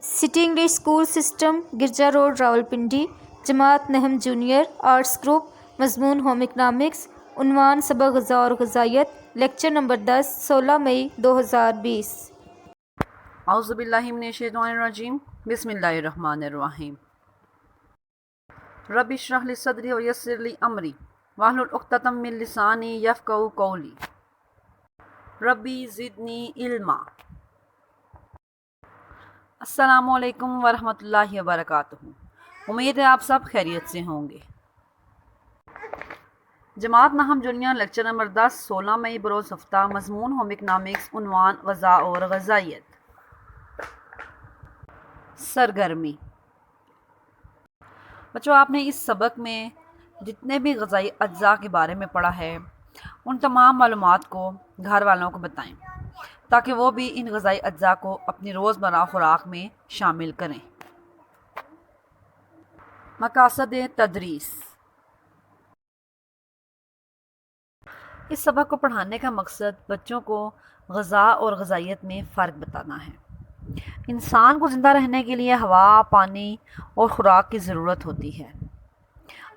City English school system गिरजा road Rawalpindi. जमात नहम जूनियर आर्ट्स ग्रुप। मजमून होम इकनॉमिक्स। उन्वान सबक ग़ज़ा और ग़ज़ाइयत। लेक्चर नंबर 10 16 मई 2020। औज़ुबिल्लाहि मिनश्शैतानिर्रजीम। बिस्मिल्लाहिर्रहमानिर्रहीम। रब्बि इश्रह ली सदरी व यस्सिर ली अमरी वाहलुल उक़्दतम मिन लिसानी यफ़क़हू क़ौली। रब्बी ज़िदनी इल्मा। अस्सलामु अलैकुम वरहमतुल्लाहि वबरकातुहू। उम्मीद है आप सब खैरियत से होंगे। जमात नहम जूनियर लेक्चर नंबर 10 16 मई बरोज़ हफ्ता। मजमून होम इकनॉमिक्स। उन्वान ग़ज़ा और ग़ज़ाइयत। सरगर्मी। बच्चों, आपने इस सबक में जितने भी ग़ज़ाई अज्जा के बारे में पढ़ा है उन तमाम मालूमात को घर वालों को बताएं ताकि वो भी इन ग़ज़ाई अज्जा को अपनी रोज़मर्रा खुराक में शामिल करें। मकासद तदरीस। इस सबक को पढ़ाने का मकसद बच्चों को ग़ज़ा और ग़ज़ाइयत में फ़र्क बताना है। इंसान को ज़िंदा रहने के लिए हवा, पानी और ख़ुराक की ज़रूरत होती है।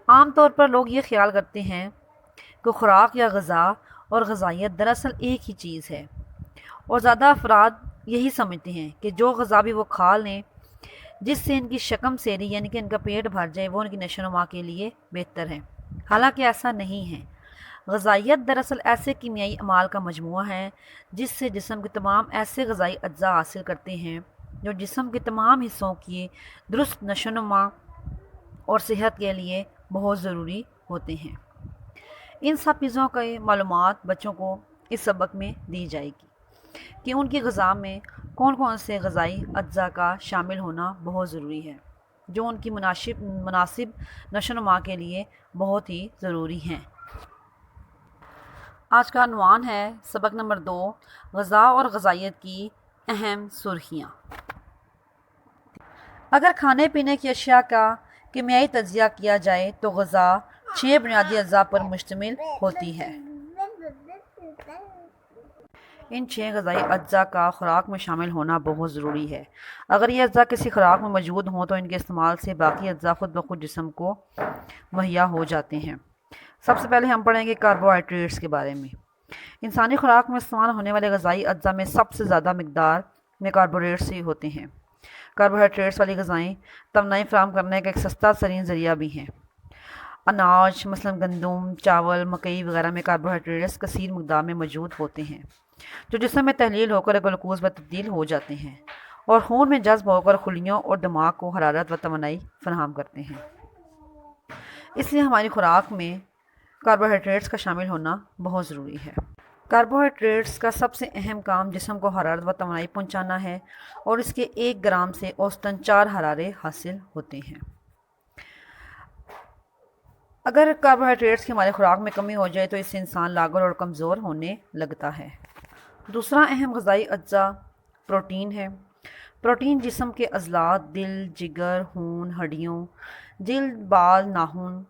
आम तौर पर लोग ये ख्याल करते हैं कि ख़ुराक या ग़ज़ा और ग़ज़ाइयत दरअसल एक ही चीज़ है और ज़्यादा अफराद यही समझते हैं कि जो ग़ज़ा भी वो खा लें जिससे इनकी शक्म सेरी यानी कि इनका पेट भर जाए वो उनकी नशोनुमा के लिए बेहतर है। हालांकि ऐसा नहीं है। ग़ज़ाइयत दरअसल ऐसे कीमियाई अमाल का मजमूआ है जिससे जिस्म के तमाम ऐसे ग़ज़ाई अज्जा हासिल करते हैं जो जिस्म के तमाम हिस्सों की दुरुस्त नशोनुमा और सेहत के लिए बहुत ज़रूरी होते हैं। इन सब चीज़ों की मालूमात बच्चों को इस सबक में दी जाएगी कि उनकी ग़ज़ा में कौन कौन से ग़ज़ाई अज्जा का शामिल होना बहुत ज़रूरी है जो उनकी मुनासिब नशोनुमा के लिए बहुत ही ज़रूरी हैं। आज का उन्वान है सबक नंबर 2 ग़ज़ा और ग़ज़ाइयत की अहम सुर्खियाँ। अगर खाने पीने की अशिया का कीमियाई तज्ज़िया किया जाए तो ग़ज़ा 6 बुनियादी अज्जा पर मुश्तमिल होती है। इन 6 ग़ज़ाई अज्जा का ख़ुराक में शामिल होना बहुत ज़रूरी है। अगर ये अज्जा किसी ख़ुराक में मौजूद हों तो इनके इस्तेमाल से बाकी अज्जा खुद ब खुद जिस्म को मुहैया हो जाते हैं। सबसे पहले हम पढ़ेंगे कार्बोहाइड्रेट्स के बारे में। इंसानी खुराक में इस्तेमाल होने वाले ग़ज़ाई अज्जा में सबसे ज़्यादा मकदार में कार्बोहाइड्रेट्स ही होते हैं। कार्बोहाइड्रेट्स वाली ग़ज़ाएँ तवानाई फ़राहम करने का एक सस्ता तरीन ज़रिया भी हैं। अनाज मसलन गंदम, चावल, मकई वगैरह में कार्बोहाइड्रेट्स कसीर मकदार में मौजूद होते हैं जो जिस्म में तहलील होकर ग्लूकोज़ में तब्दील हो जाते हैं और खून में जज्ब होकर खुलियों और दिमाग को हरारत व तवानाई फराहम करते हैं। इसलिए हमारी खुराक में कार्बोहाइड्रेट्स का शामिल होना बहुत ज़रूरी है। कार्बोहाइड्रेट्स का सबसे अहम काम जिस्म को हरारत व तवानाई पहुँचाना है और इसके 1 ग्राम से औसतन 4 हरारे हासिल होते हैं। अगर कार्बोहाइड्रेट्स की हमारी खुराक में कमी हो जाए तो इससे इंसान लागल और कमज़ोर होने लगता है। दूसरा अहम ग़ज़ाई अज्जा प्रोटीन है। प्रोटीन जिस्म के अज़लात, दिल, जिगर, खून, हड्डियों, जिल्द, बाल, नाखून,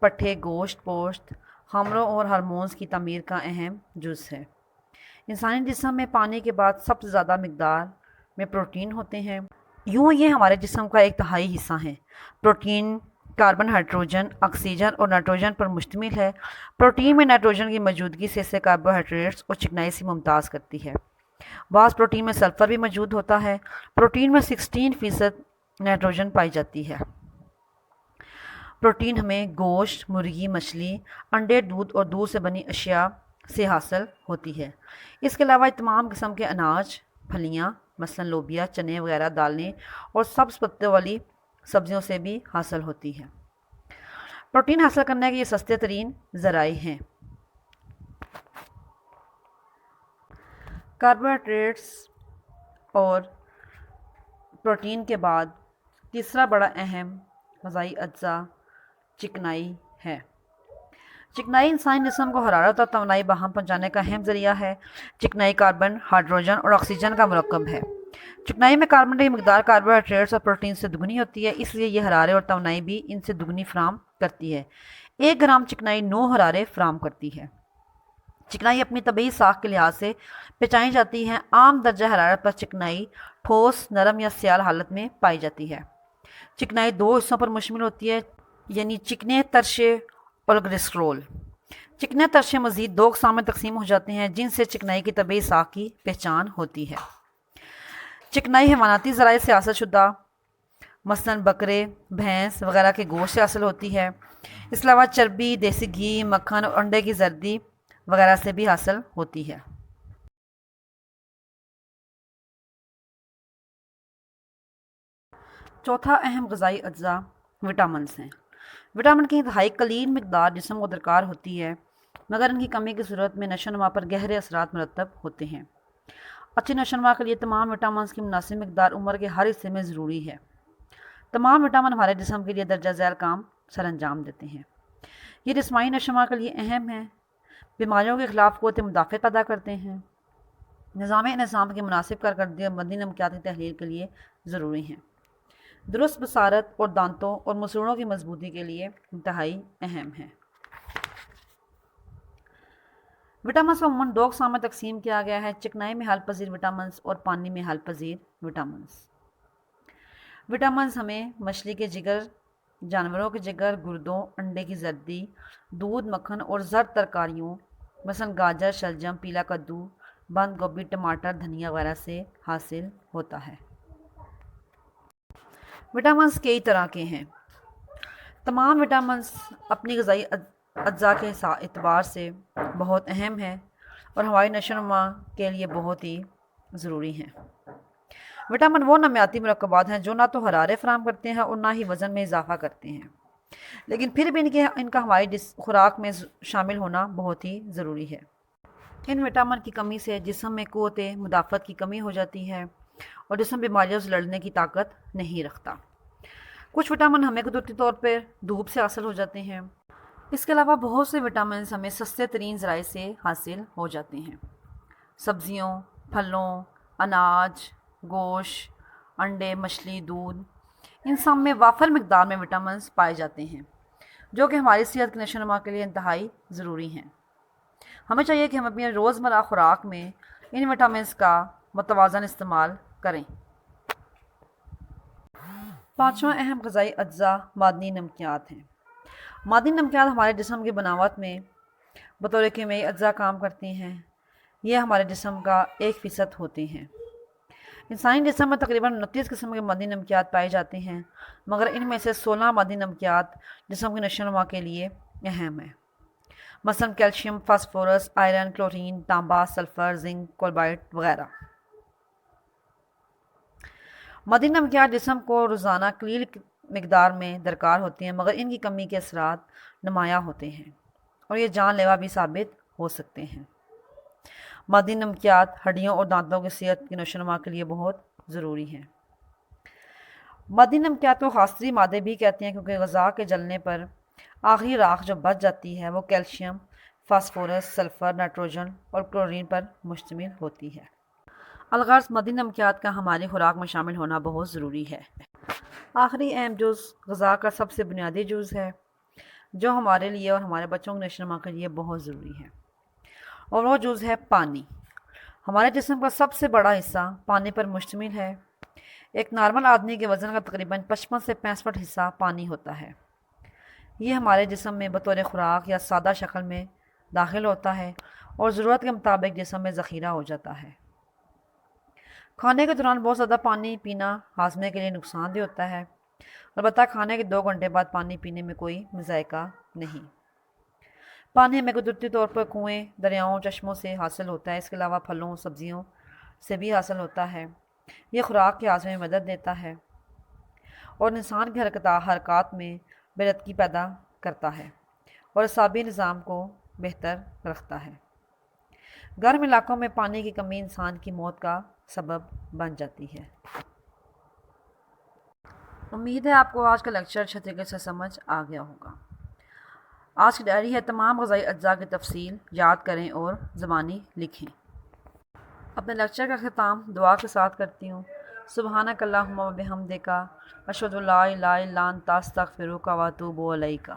पट्ठे, गोश्त, पोश्त, ख़मरों और हार्मोन्स की तमीर का अहम जुज़ है। इंसानी जिस्म में पानी के बाद सबसे ज़्यादा मकदार में प्रोटीन होते हैं। यूँ ये हमारे जिस्म का 1/3 हिस्सा है। प्रोटीन कार्बन, हाइड्रोजन, ऑक्सीजन और नाइट्रोजन पर मुश्तमिल है। प्रोटीन में नाइट्रोजन की मौजूदगी से इसे कार्बोहाइड्रेट्स और चिकनाई से मुमताज़ करती है। बाज़ प्रोटीन में सल्फ़र भी मौजूद होता है। प्रोटीन में 16% नाइट्रोजन पाई जाती है। प्रोटीन हमें गोश्त, मुर्गी, मछली, अंडे, दूध और दूध से बनी अशिया से हासिल होती है। इसके अलावा तमाम किस्म के अनाज, फलियाँ मसलन लोबिया, चने वगैरह, दालें और सब्ज़ पत्तों वाली सब्जियों से भी हासिल होती है। प्रोटीन हासिल करने के ये सस्ते तरीन ज़राए हैं। कार्बोहाइड्रेट्स और प्रोटीन के बाद तीसरा बड़ा अहम ग़ज़ाई अज्जा चिकनाई है। चिकनाई इंसानी जिस्म को हरारत और तवानाई बहाम पहुँचाने का अहम ज़रिया है। चिकनाई कार्बन, हाइड्रोजन और ऑक्सीजन का मरकब है। चिकनाई में कार्बन की मकदार कार्बोहाइड्रेट्स और प्रोटीन से दुगनी होती है, इसलिए ये हरारे और तवानाई भी इनसे दुगनी फराहम करती है। 1 ग्राम चिकनाई 9 हरारे फराहम करती है। چکنائی اپنی طبعی ساخت کے لحاظ سے پہچانی جاتی ہے۔ عام درجہ حرارت پر چکنائی ٹھوس، نرم یا سیال حالت میں پائی جاتی ہے۔ چکنائی دو حصوں پر مشتمل ہوتی ہے، یعنی چکنے ترشے اور گلسرول۔ چکنے ترشے مزید دو اقسام میں تقسیم ہو جاتے ہیں جن سے چکنائی کی طبعی ساخت کی پہچان ہوتی ہے۔ چکنائی حیواناتی ذرائع سے حاصل شدہ، مثلاً بکرے، بھینس وغیرہ کے گوشت سے حاصل ہوتی ہے۔ اس کے علاوہ چربی، دیسی گھی، مکھن اور انڈے کی زردی وغیرہ سے بھی حاصل ہوتی ہے۔ چوتھا اہم غذائی اجزاء وٹامنس ہیں۔ وٹامن کی انتہائی قلیل مقدار جسم کو درکار ہوتی ہے، مگر ان کی کمی کی صورت میں نشو و نما پر گہرے اثرات مرتب ہوتے ہیں۔ اچھی نشو و نما کے لیے تمام وٹامنس کی مناسب مقدار عمر کے ہر حصے میں ضروری ہے۔ تمام وٹامن ہمارے جسم کے لیے درجہ ذیل کام سر انجام دیتے ہیں۔ یہ جسمانی نشو و نما کے لیے اہم ہیں، بیماریوں کے خلاف قوت مدافعت پیدا کرتے ہیں، نظام انہضام کی مناسب کارکردگی اور مدنی نمکیات کی تحلیل کے لیے ضروری ہیں، درست بصارت اور دانتوں اور مسوڑوں کی مضبوطی کے لیے انتہائی اہم ہیں۔ وٹامنس کو عموماً دو اقسام میں تقسیم کیا گیا ہے: چکنائی میں حل پذیر وٹامنس اور پانی میں حل پذیر وٹامنس۔ وٹامنس ہمیں مچھلی کے جگر، جانوروں کے جگر، گردوں، انڈے کی زردی، دودھ، مکھن اور زرد ترکاریوں مثلاً گاجر، شلجم، پیلا کدو، بند گوبھی، ٹماٹر، دھنیا وغیرہ سے حاصل ہوتا ہے۔ وٹامنس کئی طرح کے ہیں۔ تمام وٹامنس اپنی غذائی اجزاء کے اعتبار سے بہت اہم ہیں اور ہماری نشو و نما کے لیے بہت ہی ضروری ہیں۔ وٹامن وہ نامیاتی مرکبات ہیں جو نہ تو حرارت فراہم کرتے ہیں اور نہ ہی وزن میں اضافہ کرتے ہیں، لیکن پھر بھی ان کا ہماری خوراک میں شامل ہونا بہت ہی ضروری ہے۔ ان وٹامن کی کمی سے جسم میں قوت مدافعت کی کمی ہو جاتی ہے اور جسم بیماریوں سے لڑنے کی طاقت نہیں رکھتا۔ کچھ وٹامن ہمیں قدرتی طور پر دھوپ سے حاصل ہو جاتے ہیں۔ اس کے علاوہ بہت سے وٹامنز ہمیں سستے ترین ذرائع سے حاصل ہو جاتے ہیں۔ سبزیوں، پھلوں، اناج، گوشت، انڈے، مچھلی، دودھ، ان سب میں وافر مقدار میں وٹامنز پائے جاتے ہیں جو کہ ہماری صحت کی نشو و نما کے لیے انتہائی ضروری ہیں۔ ہمیں چاہیے کہ ہم اپنی روزمرہ خوراک میں ان وٹامنز کا متوازن استعمال کریں۔ پانچواں اہم غذائی اجزاء معدنی نمکیات ہیں۔ معدنی نمکیات ہمارے جسم کی بناوٹ میں بطور کیمیائی اجزاء کام کرتی ہیں۔ یہ ہمارے جسم کا 1% ہوتے ہیں۔ انسانی جسم میں تقریباً 29 قسم کے معدنی نمکیات پائے جاتے ہیں، مگر ان میں سے 16 معدنی نمکیات جسم کی نشو و نما کے لیے اہم ہیں، مثلاً کیلشیم، فاسفورس، آئرن، کلورین، تانبا، سلفر، زنک، کولبائٹ وغیرہ۔ معدنی نمکیات جسم کو روزانہ قلیل مقدار میں درکار ہوتی ہیں، مگر ان کی کمی کے اثرات نمایاں ہوتے ہیں اور یہ جان لیوا بھی ثابت ہو سکتے ہیں۔ معدنی نمکیات ہڈیوں اور دانتوں کی صحت کی نشو و نما کے لیے بہت ضروری ہیں۔ معدنی نمکیات کو خاصری مادے بھی کہتے ہیں کیونکہ غذا کے جلنے پر آخری راکھ جو بچ جاتی ہے وہ کیلشیم، فاسفورس، سلفر، نائٹروجن اور کلورین پر مشتمل ہوتی ہے۔ الغرض معدنی نمکیات کا ہماری خوراک میں شامل ہونا بہت ضروری ہے۔ آخری اہم جز غذا کا سب سے بنیادی جز ہے جو ہمارے لیے اور ہمارے بچوں کی نشو و نما کے لیے بہت ضروری ہے، اور وہ جز ہے پانی۔ ہمارے جسم کا سب سے بڑا حصہ پانی پر مشتمل ہے۔ ایک نارمل آدمی کے وزن کا تقریباً 55 سے 65 حصہ پانی ہوتا ہے۔ یہ ہمارے جسم میں بطور خوراک یا سادہ شکل میں داخل ہوتا ہے اور ضرورت کے مطابق جسم میں ذخیرہ ہو جاتا ہے۔ کھانے کے دوران بہت زیادہ پانی پینا ہاضمے کے لیے نقصان دہ ہوتا ہے، البتہ کھانے کے 2 گھنٹے بعد پانی پینے میں کوئی ذائقہ نہیں۔ پانی ہمیں قدرتی طور پر کنویں، دریاؤں، چشموں سے حاصل ہوتا ہے۔ اس کے علاوہ پھلوں، سبزیوں سے بھی حاصل ہوتا ہے۔ یہ خوراک کے ہاضمے میں مدد دیتا ہے اور انسان کی حرکات میں بے ربطی پیدا کرتا ہے اور اعصابی نظام کو بہتر رکھتا ہے۔ گرم علاقوں میں پانی کی کمی انسان کی موت کا سبب بن جاتی ہے۔ امید ہے آپ کو آج کا لیکچر اچھے طریقے سے سمجھ آ گیا ہوگا۔ آج کی ڈائری ہے تمام غذائی اجزاء کی تفصیل یاد کریں اور زبانی لکھیں۔ اپنے لیکچر کا اختتام دعا کے ساتھ کرتی ہوں۔ سبحانک اللہم و بحمدک، اشہد ان لا الہ الا انت، استغفرک و اتوب الیک۔